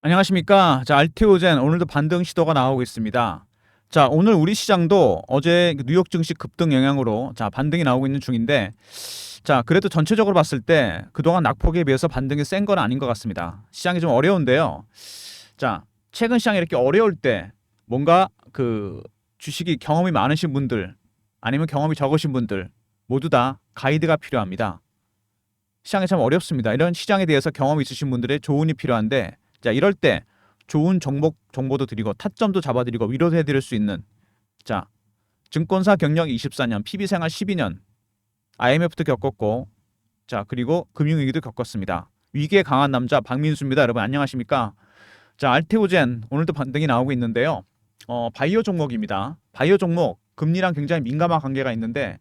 안녕하십니까. 자, 알테오젠 오늘도 반등 시도가 나오고 있습니다. 자, 오늘 우리 시장도 어제 뉴욕 증시 급등 영향으로 자, 반등이 나오고 있는 중인데 자, 그래도 전체적으로 봤을 때 그동안 낙폭에 비해서 반등이 센 건 아닌 것 같습니다. 시장이 좀 어려운데요. 자, 최근 시장이 이렇게 어려울 때 뭔가 그 주식이 경험이 많으신 분들 아니면 경험이 적으신 분들 모두 다 가이드가 필요합니다. 시장이 참 어렵습니다. 이런 시장에 대해서 경험이 있으신 분들의 조언이 필요한데 자, 이럴 때 좋은 종목 정보도 드리고 타점도 잡아드리고 위로도 해드릴 수 있는 자, 증권사 경력 24년, PB생활 12년, IMF도 겪었고 자, 그리고 금융위기도 겪었습니다. 위기에 강한 남자 박민수입니다. 여러분 안녕하십니까? 자, 알테오젠 오늘도 반등이 나오고 있는데요. 바이오 종목입니다. 바이오 종목 금리랑 굉장히 민감한 관계가 있는데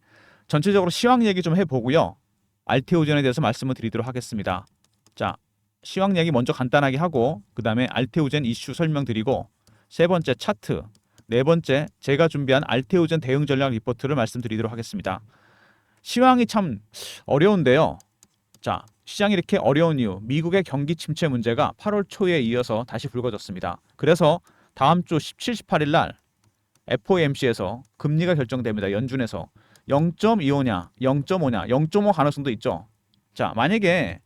전체적으로 시황 얘기 좀 해보고요. 알테오젠에 대해서 말씀을 드리도록 하겠습니다. 자, 시황 얘기 먼저 간단하게 하고 그 다음에 알테오젠 이슈 설명드리고 세 번째 차트, 네 번째 제가 준비한 알테오젠 대응 전략 리포트를 말씀드리도록 하겠습니다. 시황이 참 어려운데요. 자, 시장이 이렇게 어려운 이유, 미국의 경기 침체 문제가 8월 초에 이어서 다시 불거졌습니다. 그래서 다음 주 17, 18일 날 FOMC에서 금리가 결정됩니다. 연준에서 0.25냐, 0.5냐, 0.5 가능성도 있죠. 자, 만약에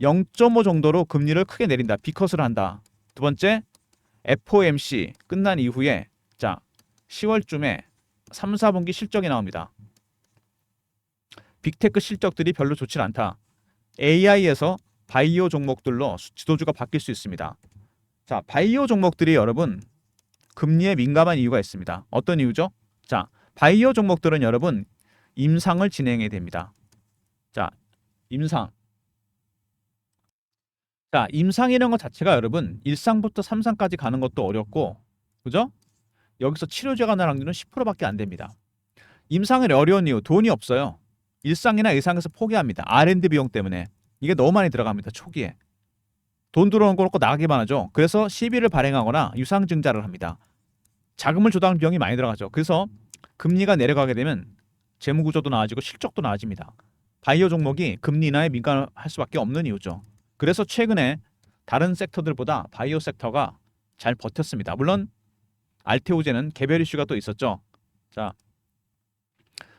0.5 정도로 금리를 크게 내린다. 비컷을 한다. 두 번째, FOMC 끝난 이후에 자, 10월쯤에 3, 4분기 실적이 나옵니다. 빅테크 실적들이 별로 좋지 않다. AI에서 바이오 종목들로 지도주가 바뀔 수 있습니다. 자, 바이오 종목들이 여러분 금리에 민감한 이유가 있습니다. 어떤 이유죠? 자, 바이오 종목들은 여러분 임상을 진행해야 됩니다. 자, 임상. 자, 임상이라는 것 자체가 여러분 1상부터 3상까지 가는 것도 어렵고 그죠? 여기서 치료제가 나올 확률은 10%밖에 안 됩니다. 임상이 어려운 이유 돈이 없어요. 1상이나 2상에서 포기합니다. R&D 비용 때문에. 이게 너무 많이 들어갑니다. 초기에. 돈 들어오는 거 놓고 나가기만 하죠. 그래서 시비를 발행하거나 유상증자를 합니다. 자금을 조달하는 비용이 많이 들어가죠. 그래서 금리가 내려가게 되면 재무구조도 나아지고 실적도 나아집니다. 바이오 종목이 금리 인하에 민감할 수밖에 없는 이유죠. 그래서 최근에 다른 섹터들보다 바이오 섹터가 잘 버텼습니다. 물론 알테오젠은 개별 이슈가 또 있었죠. 자,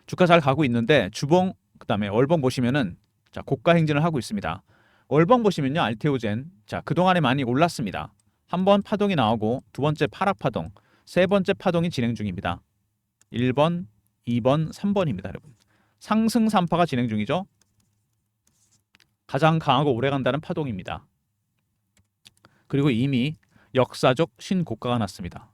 주가 잘 가고 있는데 주봉 그다음에 월봉 보시면은 자, 고가 행진을 하고 있습니다. 월봉 보시면요. 알테오젠 자, 그동안에 많이 올랐습니다. 한 번 파동이 나오고 두 번째 파락 파동, 세 번째 파동이 진행 중입니다. 1번, 2번, 3번입니다, 여러분. 상승 3파가 진행 중이죠. 가장 강하고 오래간다는 파동입니다. 그리고 이미 역사적 신고가가 났습니다.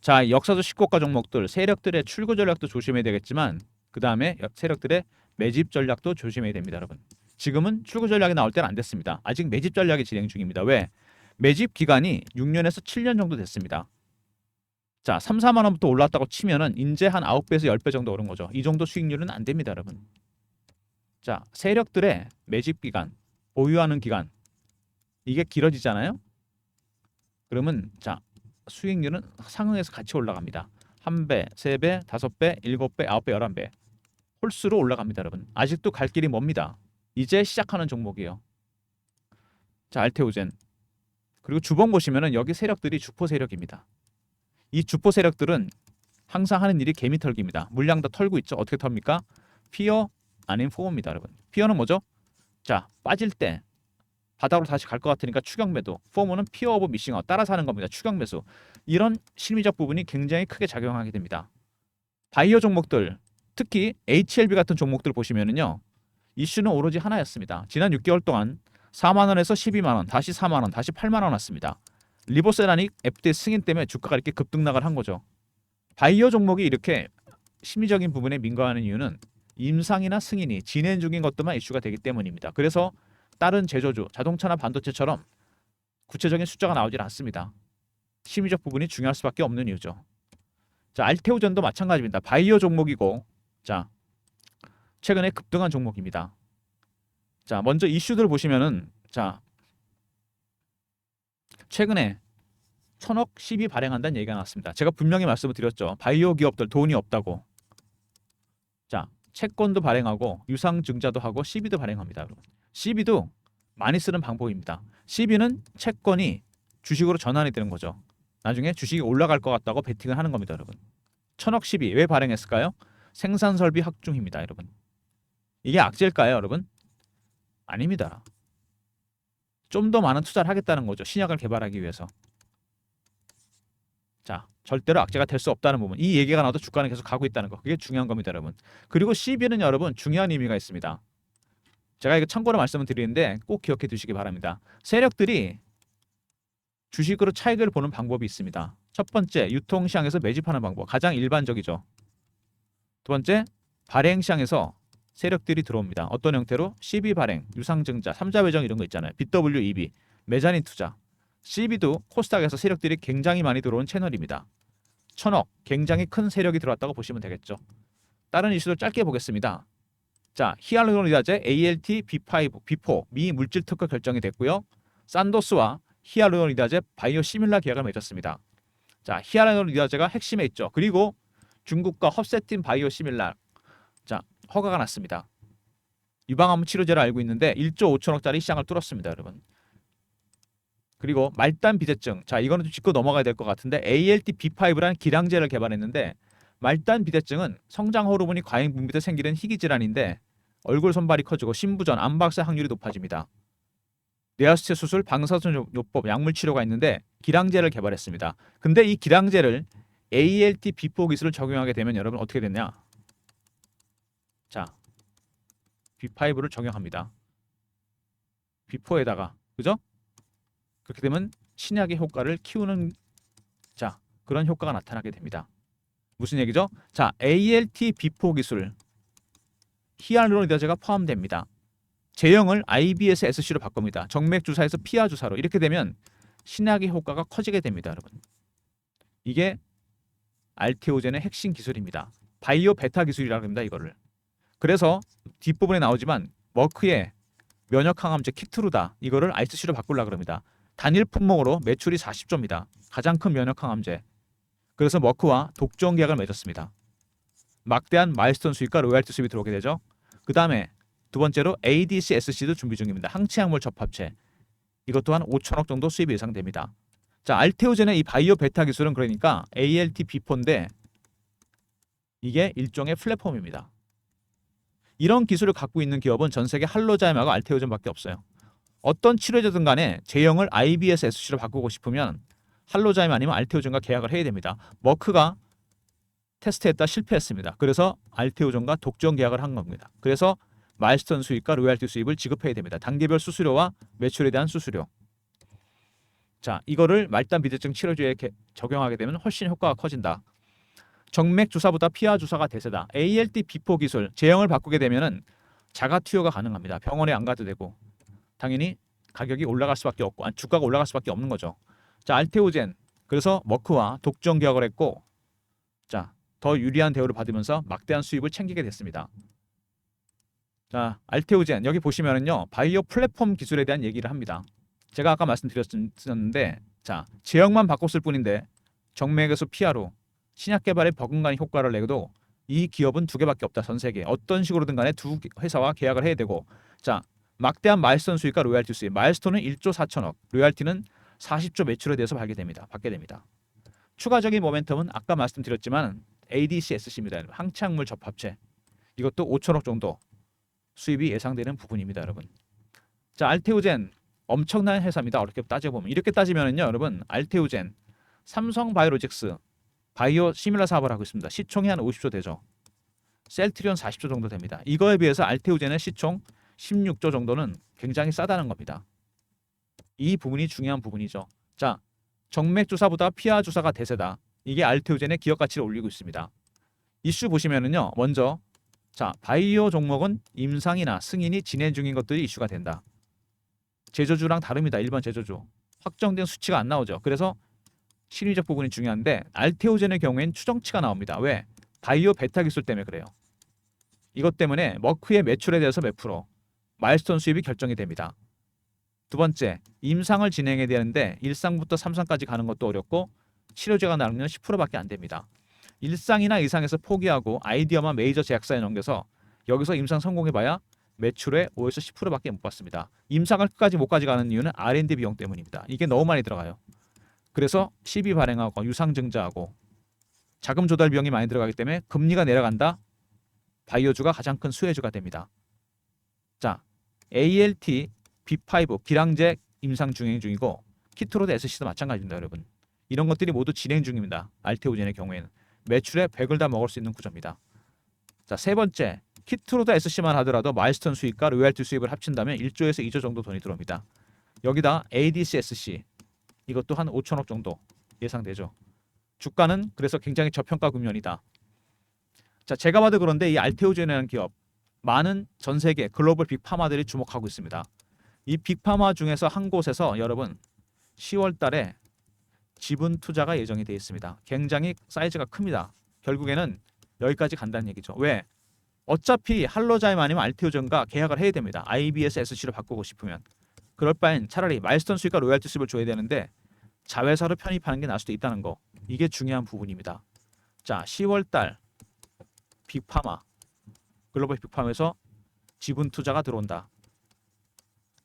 자, 역사적 신고가 종목들 세력들의 출구 전략도 조심해야 되겠지만 그 다음에 세력들의 매집 전략도 조심해야 됩니다, 여러분. 지금은 출구 전략이 나올 때는 안 됐습니다. 아직 매집 전략이 진행 중입니다. 왜? 매집 기간이 6년에서 7년 정도 됐습니다. 자, 3, 4만 원부터 올랐다고 치면은 이제 한 9배에서 10배 정도 오른 거죠. 이 정도 수익률은 안 됩니다, 여러분. 자, 세력들의 매집 기간, 보유하는 기간 이게 길어지잖아요. 그러면 자, 수익률은 상응해서 같이 올라갑니다. 1배, 3배, 5배, 7배, 9배, 11배. 홀수로 올라갑니다, 여러분. 아직도 갈 길이 멉니다. 이제 시작하는 종목이에요. 자, 알테오젠. 그리고 주봉 보시면은 여기 세력들이 주포 세력입니다. 이 주포 세력들은 항상 하는 일이 개미 털기입니다. 물량 다 털고 있죠. 어떻게 털입니까? 피어 아닌 포어입니다, 여러분. 피어는 뭐죠? 자, 빠질 때 바닥으로 다시 갈 것 같으니까 추격 매도. 포머는 피어 오브 미싱아웃 따라서 하는 겁니다. 추격 매수. 이런 심리적 부분이 굉장히 크게 작용하게 됩니다. 바이오 종목들, 특히 HLB 같은 종목들 보시면은요. 이슈는 오로지 하나였습니다. 지난 6개월 동안 4만 원에서 12만 원, 다시 4만 원, 다시 8만 원 왔습니다. 리보세라닉 FDA 승인 때문에 주가가 이렇게 급등락을 한 거죠. 바이오 종목이 이렇게 심리적인 부분에 민감하는 이유는 임상이나 승인이 진행 중인 것들만 이슈가 되기 때문입니다. 그래서 다른 제조주, 자동차나 반도체처럼 구체적인 숫자가 나오질 않습니다. 심리적 부분이 중요할 수밖에 없는 이유죠. 자, 알테오전도 마찬가지입니다. 바이오 종목이고, 자, 최근에 급등한 종목입니다. 자, 먼저 이슈들 보시면은, 자, 최근에 1000억 시비 발행한다는 얘기가 나왔습니다. 제가 분명히 말씀을 드렸죠. 바이오 기업들 돈이 없다고. 자, 채권도 발행하고 유상증자도 하고 CB도 발행합니다. 여러분. CB도 많이 쓰는 방법입니다. CB는 채권이 주식으로 전환이 되는 거죠. 나중에 주식이 올라갈 것 같다고 베팅을 하는 겁니다, 여러분. 천억 CB 왜 발행했을까요? 생산 설비 확충입니다, 여러분. 이게 악재일까요, 여러분? 아닙니다. 좀 더 많은 투자를 하겠다는 거죠. 신약을 개발하기 위해서. 자, 절대로 악재가 될 수 없다는 부분. 이 얘기가 나와도 주가는 계속 가고 있다는 거. 그게 중요한 겁니다, 여러분. 그리고 CB는 여러분 중요한 의미가 있습니다. 제가 이거 참고로 말씀을 드리는데 꼭 기억해 두시기 바랍니다. 세력들이 주식으로 차익을 보는 방법이 있습니다. 첫 번째, 유통시장에서 매집하는 방법. 가장 일반적이죠. 두 번째, 발행시장에서 세력들이 들어옵니다. 어떤 형태로? CB 발행, 유상증자, 3자 배정 이런 거 있잖아요. BWEB, 메자닌 투자. CB도 코스닥에서 세력들이 굉장히 많이 들어온 채널입니다. 천억, 굉장히 큰 세력이 들어왔다고 보시면 되겠죠. 다른 이슈도 짧게 보겠습니다. 자, 히알루론이다제 ALT B5, B4 미 물질 특허 결정이 됐고요. 산도스와 히알루론이다제 바이오 시밀라 계약을 맺었습니다. 자, 히알루론이다제가 핵심에 있죠. 그리고 중국과 헙세틴 바이오 시밀라 자, 허가가 났습니다. 유방암 치료제를 알고 있는데 1조 5천억짜리 시장을 뚫었습니다, 여러분. 그리고 말단 비대증. 자, 이거는 좀 짚고 넘어가야 될 것 같은데 ALT B5라는 기량제를 개발했는데 말단 비대증은 성장 호르몬이 과잉 분비돼 생기는 희귀 질환인데 얼굴 손발이 커지고 신부전, 암박사 확률이 높아집니다. 뇌하수체 수술, 방사선요법, 약물 치료가 있는데 기량제를 개발했습니다. 근데 이 기량제를 ALT B4 기술을 적용하게 되면 여러분 어떻게 됐냐? 자, B5를 적용합니다. B4에다가 그죠? 그렇게 되면 신약의 효과를 키우는 자 그런 효과가 나타나게 됩니다. 무슨 얘기죠? 자, ALT B4 기술 히알루론이다제가 포함됩니다. 제형을 IBS SC로 바꿉니다. 정맥 주사에서 피하 주사로. 이렇게 되면 신약의 효과가 커지게 됩니다, 여러분. 이게 알테오젠의 핵심 기술입니다. 바이오 베타 기술이라고 합니다, 이거를. 그래서 뒷부분에 나오지만 머크의 면역 항암제 킥트루다 이거를 ICC로 바꾸려고 합니다. 단일 품목으로 매출이 40조입니다. 가장 큰 면역 항암제. 그래서 머크와 독점 계약을 맺었습니다. 막대한 마일스톤 수익과 로열티 수입이 들어오게 되죠. 그 다음에 두 번째로 ADC SC도 준비 중입니다. 항체약물 접합체. 이것 또한 5천억 정도 수입이 예상됩니다. 자, 알테오젠의 이 바이오 베타 기술은 그러니까 ALT B4인데 이게 일종의 플랫폼입니다. 이런 기술을 갖고 있는 기업은 전 세계 할로자임하고 알테오젠밖에 없어요. 어떤 치료제든 간에 제형을 IBS SC로 바꾸고 싶으면 할로자임 아니면 알테오젠과 계약을 해야 됩니다. 머크가 테스트했다 실패했습니다. 그래서 알테오젠과 독점 계약을 한 겁니다. 그래서 마일스톤 수익과 로열티 수입을 지급해야 됩니다. 단계별 수수료와 매출에 대한 수수료. 자, 이거를 말단 비대증 치료제에 적용하게 되면 훨씬 효과가 커진다. 정맥 주사보다 피하 주사가 대세다. ALT B4 기술 제형을 바꾸게 되면은 자가 투여가 가능합니다. 병원에 안 가도 되고 당연히 가격이 올라갈 수밖에 없고 주가가 올라갈 수밖에 없는 거죠. 자, 알테오젠 그래서 머크와 독점 계약을 했고 자, 더 유리한 대우를 받으면서 막대한 수입을 챙기게 됐습니다. 자, 알테오젠 여기 보시면은요 바이오 플랫폼 기술에 대한 얘기를 합니다. 제가 아까 말씀드렸는데 자, 제형만 바꿨을 뿐인데 정맥에서 피하로 신약 개발에 버금가는 효과를 내도 이 기업은 두 개밖에 없다. 전 세계에 어떤 식으로든 간에 두 회사와 계약을 해야 되고 자, 막대한 마일스톤 수익과 로열티 수익. 마일스톤은 1조 4천억, 로열티는 40조 매출에 대해서 받게 됩니다. 추가적인 모멘텀은 아까 말씀드렸지만 ADC SC입니다. 항체약물 접합체. 이것도 5천억 정도 수입이 예상되는 부분입니다, 여러분. 자, 알테오젠 엄청난 회사입니다. 어렵게 따져보면 이렇게 따지면은요, 여러분 알테오젠, 삼성바이오로직스 바이오 시밀라 사업을 하고 있습니다. 시총이 한 50조 되죠. 셀트리온 40조 정도 됩니다. 이거에 비해서 알테오젠의 시총 16조 정도는 굉장히 싸다는 겁니다. 이 부분이 중요한 부분이죠. 자, 정맥 주사보다 피하 주사가 대세다. 이게 알테오젠의 기업 가치를 올리고 있습니다. 이슈 보시면은요, 먼저 자, 바이오 종목은 임상이나 승인이 진행 중인 것들이 이슈가 된다. 제조주랑 다릅니다. 일반 제조주 확정된 수치가 안 나오죠. 그래서 실의적 부분이 중요한데 알테오젠의 경우엔 추정치가 나옵니다. 왜? 바이오 베타 기술 때문에 그래요. 이것 때문에 머크의 매출에 대해서 몇 프로 마일스톤 수입이 결정이 됩니다. 두 번째, 임상을 진행해야 되는데 1상부터 3상까지 가는 것도 어렵고 치료제가 나오면 10%밖에 안 됩니다. 1상이나 이상에서 포기하고 아이디어만 메이저 제약사에 넘겨서 여기서 임상 성공해봐야 매출의 5에서 10%밖에 못 받습니다. 임상을 끝까지 못 가져가는 이유는 R&D 비용 때문입니다. 이게 너무 많이 들어가요. 그래서 시비 발행하고 유상증자하고 자금 조달 비용이 많이 들어가기 때문에 금리가 내려간다. 바이오주가 가장 큰 수혜주가 됩니다. 자, ALT, B5 기량제 임상 진행 중이고 키트로드 SC도 마찬가지입니다, 여러분. 이런 것들이 모두 진행 중입니다. 알테오젠의 경우에는 매출의 100을 다 먹을 수 있는 구조입니다. 자, 세 번째, 키트로드 SC만 하더라도 마일스톤 수익과 로열티 수익을 합친다면 1조에서 2조 정도 돈이 들어옵니다. 여기다 ADC SC 이것도 한 5천억 정도 예상되죠. 주가는 그래서 굉장히 저평가 국면이다. 자, 제가 봐도 그런데 이 알테오젠이라는 기업 많은 전 세계 글로벌 빅파마들이 주목하고 있습니다. 이 빅파마 중에서 한 곳에서 여러분 10월 달에 지분 투자가 예정이 되어 있습니다. 굉장히 사이즈가 큽니다. 결국에는 여기까지 간다는 얘기죠. 왜? 어차피 할로자임 아니면 알테오젠과 계약을 해야 됩니다. IBS SC로 바꾸고 싶으면. 그럴 바엔 차라리 마일스톤 수익과 로열티 수익을 줘야 되는데 자회사로 편입하는 게 나을 수도 있다는 거. 이게 중요한 부분입니다. 자, 10월 달 빅파마 글로벌 빅팜에서 지분 투자가 들어온다.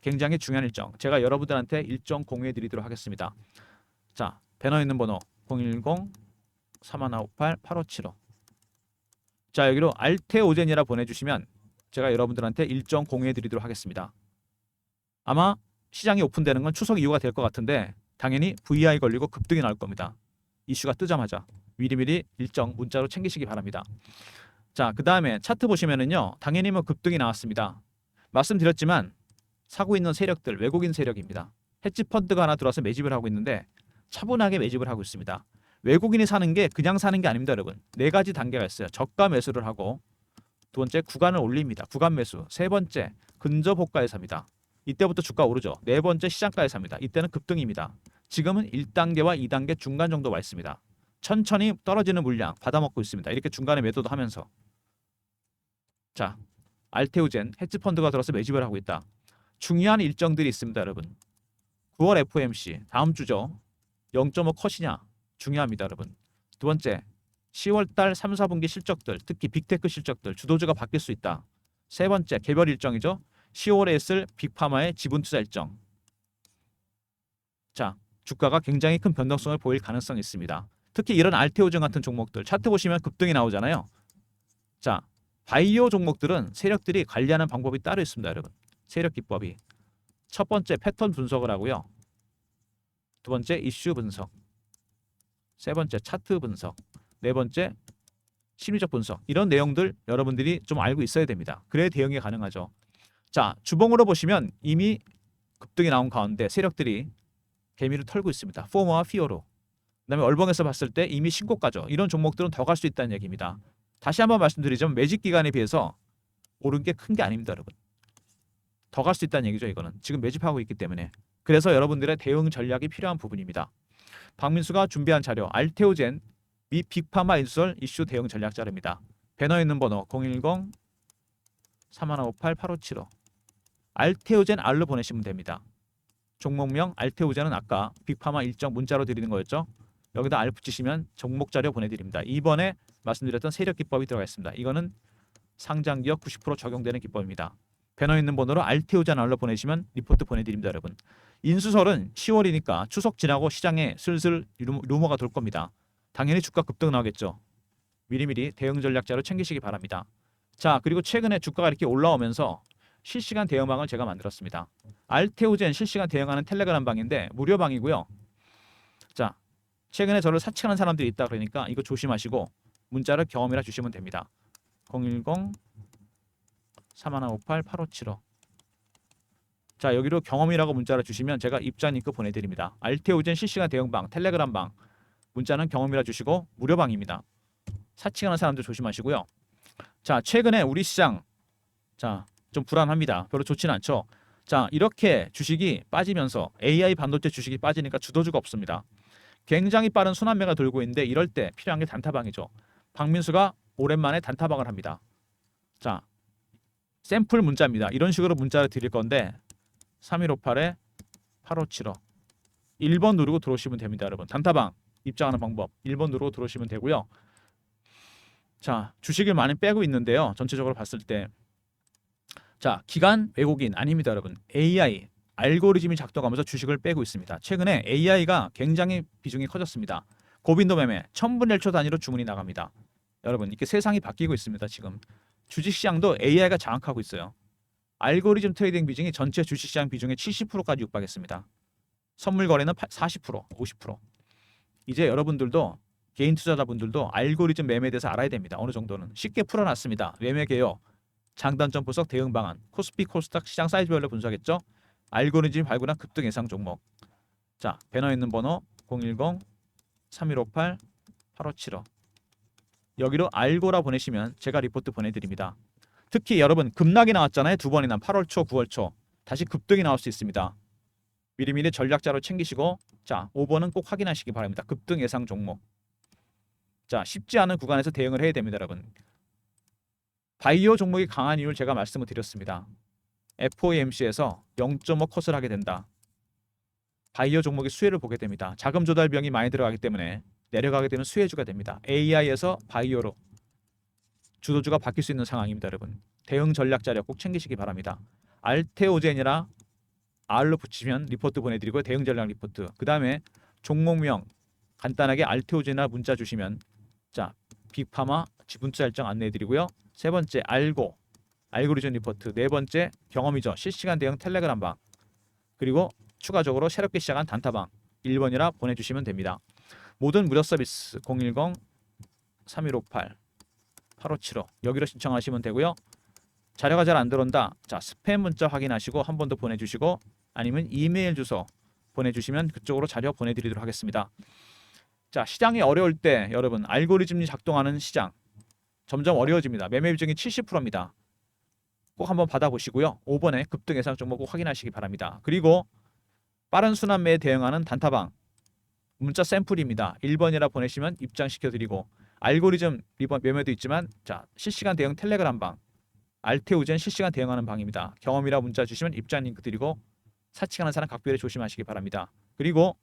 굉장히 중요한 일정. 제가 여러분들한테 일정 공유해 드리도록 하겠습니다. 자, 배너에 있는 번호 010-3158-8575. 자, 여기로 알테오젠이라 보내주시면 제가 여러분들한테 일정 공유해 드리도록 하겠습니다. 아마 시장이 오픈되는 건 추석 이후가 될 것 같은데 당연히 VI 걸리고 급등이 나올 겁니다. 이슈가 뜨자마자 미리미리 일정 문자로 챙기시기 바랍니다. 자, 그 다음에 차트 보시면은요, 당연히 뭐 급등이 나왔습니다. 말씀드렸지만 사고 있는 세력들 외국인 세력입니다. 헤지 펀드가 하나 들어와서 매집을 하고 있는데 차분하게 매집을 하고 있습니다. 외국인이 사는 게 그냥 사는 게 아닙니다, 여러분. 네 가지 단계가 있어요. 저가 매수를 하고, 두 번째 구간을 올립니다. 구간 매수. 세 번째 근접 호가에 삽니다. 이때부터 주가 오르죠. 네 번째 시장가에 삽니다. 이때는 급등입니다. 지금은 1단계와 2단계 중간 정도 와 있습니다. 천천히 떨어지는 물량 받아먹고 있습니다. 이렇게 중간에 매도도 하면서. 자, 알테오젠 헤지펀드가 들어서 매집을 하고 있다. 중요한 일정들이 있습니다, 여러분. 9월 FOMC 다음 주죠. 0.5 컷이냐 중요합니다, 여러분. 두 번째 10월 달 3, 4분기 실적들, 특히 빅테크 실적들 주도주가 바뀔 수 있다. 세 번째 개별 일정이죠. 10월에 있을 빅파마의 지분 투자 일정. 자, 주가가 굉장히 큰 변동성을 보일 가능성이 있습니다. 특히 이런 알테오젠 같은 종목들 차트 보시면 급등이 나오잖아요. 자, 바이오 종목들은 세력들이 관리하는 방법이 따로 있습니다, 여러분. 세력 기법이. 첫 번째 패턴 분석을 하고요. 두 번째 이슈 분석. 세 번째 차트 분석. 네 번째 심리적 분석. 이런 내용들 여러분들이 좀 알고 있어야 됩니다. 그래야 대응이 가능하죠. 자, 주봉으로 보시면 이미 급등이 나온 가운데 세력들이 개미를 털고 있습니다. 포머와 피어로. 그다음에 얼벙에서 봤을 때 이미 신고가죠. 이런 종목들은 더 갈 수 있다는 얘기입니다. 다시 한번 말씀드리자면 매집 기간에 비해서 오른 게 큰 게 아닙니다, 여러분. 더 갈 수 있다는 얘기죠, 이거는. 지금 매집하고 있기 때문에. 그래서 여러분들의 대응 전략이 필요한 부분입니다. 박민수가 준비한 자료 알테오젠 미 빅파마 인수설 이슈 대응 전략 자료입니다. 배너에 있는 번호 010-3158-8575. 알테오젠 R로 보내시면 됩니다. 종목명 알테오젠은 아까 빅파마 일정 문자로 드리는 거였죠. 여기다 R 붙이시면 종목 자료 보내드립니다. 이번에 말씀드렸던 세력 기법이 들어가 있습니다. 이거는 상장기업 90% 적용되는 기법입니다. 배너 있는 번호로 알테오젠 R로 보내시면 리포트 보내드립니다, 여러분. 인수설은 10월이니까 추석 지나고 시장에 슬슬 루머가 돌 겁니다. 당연히 주가 급등 나오겠죠. 미리미리 대응 전략자로 챙기시기 바랍니다. 자, 그리고 최근에 주가가 이렇게 올라오면서 실시간 대응방을 제가 만들었습니다. 알테오젠 실시간 대응하는 텔레그램 방인데 무료 방이고요. 자, 최근에 저를 사칭하는 사람들이 있다 그러니까 이거 조심하시고 문자를 경험이라 주시면 됩니다. 010-3158-8575. 자, 여기로 경험이라고 문자를 주시면 제가 입자 링크 보내드립니다. 알테오젠 실시간 대응방 텔레그램 방 문자는 경험이라 주시고 무료 방입니다. 사칭하는 사람들 조심하시고요. 자, 최근에 우리 시장 자, 좀 불안합니다. 별로 좋지는 않죠. 자, 이렇게 주식이 빠지면서 AI 반도체 주식이 빠지니까 주도주가 없습니다. 굉장히 빠른 순환매가 돌고 있는데 이럴 때 필요한 게 단타방이죠. 박민수가 오랜만에 단타방을 합니다. 자, 샘플 문자입니다. 이런 식으로 문자를 드릴 건데 3158-8575 1번 누르고 들어오시면 됩니다, 여러분. 단타방 입장하는 방법 1번 누르고 들어오시면 되고요. 자, 주식을 많이 빼고 있는데요. 전체적으로 봤을 때 자, 기관 외국인 아닙니다, 여러분. AI 알고리즘이 작동하면서 주식을 빼고 있습니다. 최근에 AI가 굉장히 비중이 커졌습니다. 고빈도 매매 1000분의 1초 단위로 주문이 나갑니다. 여러분, 이렇게 세상이 바뀌고 있습니다. 지금 주식시장도 AI가 장악하고 있어요. 알고리즘 트레이딩 비중이 전체 주식시장 비중의 70%까지 육박했습니다. 선물 거래는 40%, 50%. 이제 여러분들도 개인 투자자분들도 알고리즘 매매에 대해서 알아야 됩니다. 어느 정도는 쉽게 풀어놨습니다. 매매 개요, 장단점 분석, 대응 방안, 코스피 코스닥 시장 사이즈별로 분석했죠. 알고리즘 발굴한 급등 예상 종목. 자, 배너 있는 번호 010-3158-8575. 여기로 알고라 보내시면 제가 리포트 보내드립니다. 특히 여러분 급락이 나왔잖아요. 두 번이나 8월 초, 9월 초. 다시 급등이 나올 수 있습니다. 미리미리 전략자로 챙기시고, 자, 5번은 꼭 확인하시기 바랍니다. 급등 예상 종목. 자, 쉽지 않은 구간에서 대응을 해야 됩니다, 여러분. 바이오 종목이 강한 이유를 제가 말씀을 드렸습니다. FOMC에서 0.5 컷을 하게 된다. 바이오 종목의 수혜를 보게 됩니다. 자금 조달 비용이 많이 들어가기 때문에 내려가게 되면 수혜주가 됩니다. AI에서 바이오로 주도주가 바뀔 수 있는 상황입니다, 여러분. 대응 전략 자료 꼭 챙기시기 바랍니다. 알테오젠이라 R로 붙이면 리포트 보내드리고요. 대응 전략 리포트. 그 다음에 종목명 간단하게 알테오젠이나 문자 주시면, 자, 빅파마 지분투자 일정 안내해드리고요. 세 번째 알고리즘 리포트. 네 번째 경험이죠. 실시간 대응 텔레그램 방. 그리고 추가적으로 새롭게 시작한 단타방 1번이라 보내주시면 됩니다. 모든 무료 서비스 010-3158-8575 여기로 신청하시면 되고요. 자료가 잘 안 들어온다. 자, 스팸 문자 확인하시고 한 번 더 보내주시고, 아니면 이메일 주소 보내주시면 그쪽으로 자료 보내드리도록 하겠습니다. 자, 시장이 어려울 때 여러분 알고리즘이 작동하는 시장 점점 어려워집니다. 매매 비중이 70%입니다. 꼭 한번 받아보시고요. 5번에 급등 예상 종목 꼭 확인하시기 바랍니다. 그리고 빠른 순환매에 대응하는 단타방 문자 샘플입니다. 1번이라 보내시면 입장시켜드리고, 알고리즘 리번 매매도 있지만, 자, 실시간 대응 텔레그램 방 알테오젠 실시간 대응하는 방입니다. 경험이라 문자 주시면 입장 링크 드리고 사칭하는 사람 각별히 조심하시기 바랍니다. 그리고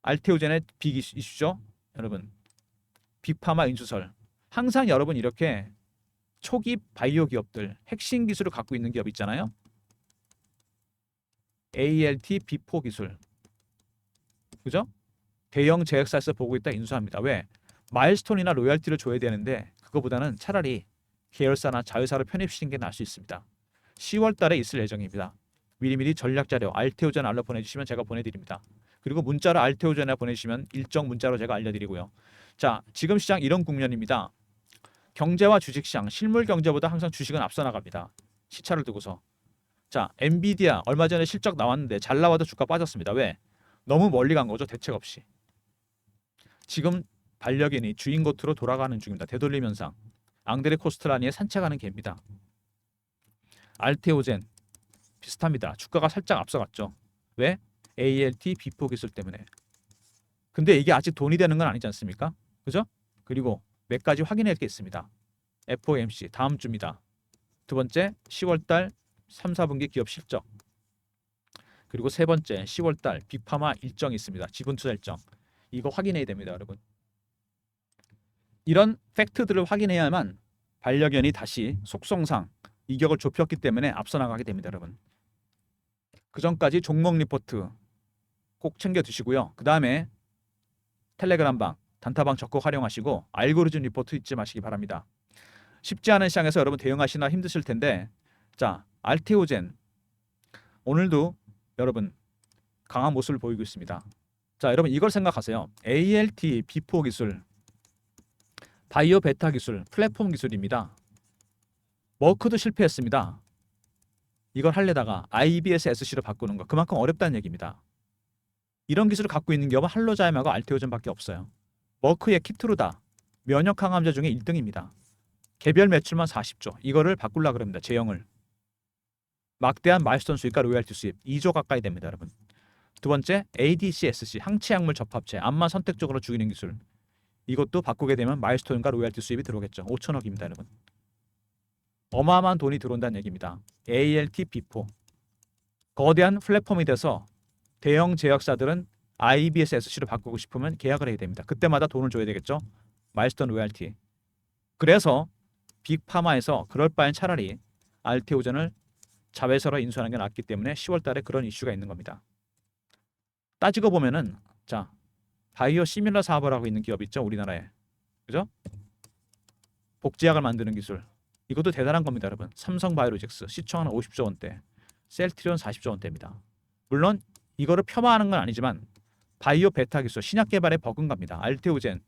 알테오젠의 빅 이슈죠, 여러분. 빅파마 인수설. 항상 여러분 이렇게 초기 바이오 기업들 핵심 기술을 갖고 있는 기업 있잖아요. ALT B4 기술. 그죠? 대형 제약사에서 보고 있다 인수합니다. 왜? 마일스톤이나 로열티를 줘야 되는데 그거보다는 차라리 계열사나 자회사로 편입시키는 게 나을 수 있습니다. 10월 달에 있을 예정입니다. 미리미리 전략 자료 알테오젠 알려 보내주시면 제가 보내드립니다. 그리고 문자로 알테오젠에 보내주시면 일정 문자로 제가 알려드리고요. 자, 지금 시장 이런 국면입니다. 경제와 주식시장, 실물 경제보다 항상 주식은 앞서 나갑니다. 시차를 두고서. 자, 엔비디아 얼마 전에 실적 나왔는데 잘 나와도 주가 빠졌습니다. 왜? 너무 멀리 간 거죠. 대책 없이. 지금 반려견이 주인 곁으로 돌아가는 중입니다. 되돌림 현상. 앙드레 코스트라니의 산책하는 개입니다. 알테오젠 비슷합니다. 주가가 살짝 앞서갔죠. 왜? ALT B4 기술 때문에. 근데 이게 아직 돈이 되는 건 아니지 않습니까? 그죠? 그리고 몇 가지 확인할 게 있습니다. FOMC 다음 주입니다. 두 번째 10월달 3, 4분기 기업 실적. 그리고 세 번째 10월달 빅파마 일정이 있습니다. 지분투자 일정. 이거 확인해야 됩니다, 여러분. 이런 팩트들을 확인해야만 반려견이 다시 속성상 이격을 좁혔기 때문에 앞서 나가게 됩니다, 여러분. 그 전까지 종목 리포트 꼭 챙겨 두시고요. 그 다음에 텔레그램방, 단타방 적극 활용하시고 알고리즘 리포트 잊지 마시기 바랍니다. 쉽지 않은 시장에서 여러분 대응하시나 힘드실 텐데, 자, 알테오젠 오늘도 여러분 강한 모습을 보이고 있습니다. 자, 여러분 이걸 생각하세요. ALT B4 기술, 바이오 베타 기술, 플랫폼 기술입니다. 머크도 실패했습니다. 이걸 하려다가 IBS SC로 바꾸는 거 그만큼 어렵다는 얘기입니다. 이런 기술을 갖고 있는 기업은 할로자임하고 알테오젠밖에 없어요. 머크의 키트루다 면역 항암제 중에 1등입니다. 개별 매출만 40조. 이거를 바꾸려고 그럽니다. 제형을. 막대한 마일스톤 수익과 로열티 수입 2조 가까이 됩니다, 여러분. 두 번째 ADCSC 항체 약물 접합체 암만 선택적으로 죽이는 기술. 이것도 바꾸게 되면 마일스톤과 로열티 수입이 들어오겠죠. 5천억입니다, 여러분. 어마어마한 돈이 들어온다는 얘기입니다. ALT B4 거대한 플랫폼이 돼서 대형 제약사들은 IBS SC로 바꾸고 싶으면 계약을 해야 됩니다. 그때마다 돈을 줘야 되겠죠. 마일스톤 로열티. 그래서 빅파마에서 그럴 바엔 차라리 알테오젠을 자회사로 인수하는 게 낫기 때문에 10월 달에 그런 이슈가 있는 겁니다. 따지고 보면은 자, 바이오 시밀러 사업을 하고 있는 기업 있죠, 우리나라에. 그죠? 복제약을 만드는 기술. 이것도 대단한 겁니다, 여러분. 삼성바이오로직스 시총 한 50조 원대, 셀트리온 40조 원대입니다. 물론 이거를 폄하하는 건 아니지만 바이오 베타 기술, 신약 개발에 버금갑니다. 알테오젠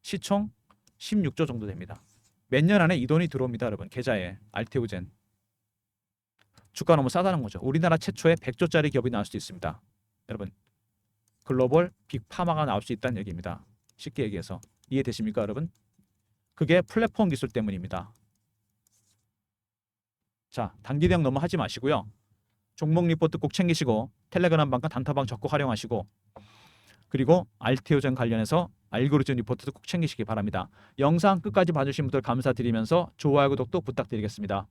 시총 16조 정도 됩니다. 몇 년 안에 이 돈이 들어옵니다, 여러분. 계좌에 알테오젠. 주가 너무 싸다는 거죠. 우리나라 최초의 100조짜리 기업이 나올 수도 있습니다. 여러분, 글로벌 빅파마가 나올 수 있다는 얘기입니다. 쉽게 얘기해서. 이해되십니까, 여러분? 그게 플랫폼 기술 때문입니다. 자, 단기 대응 너무 하지 마시고요. 종목 리포트 꼭 챙기시고 텔레그램 방과 단타방 적극 활용하시고, 그리고 알테오젠 관련해서 알고리즘 리포트도 꼭 챙기시기 바랍니다. 영상 끝까지 봐주신 분들 감사드리면서 좋아요, 구독도 부탁드리겠습니다.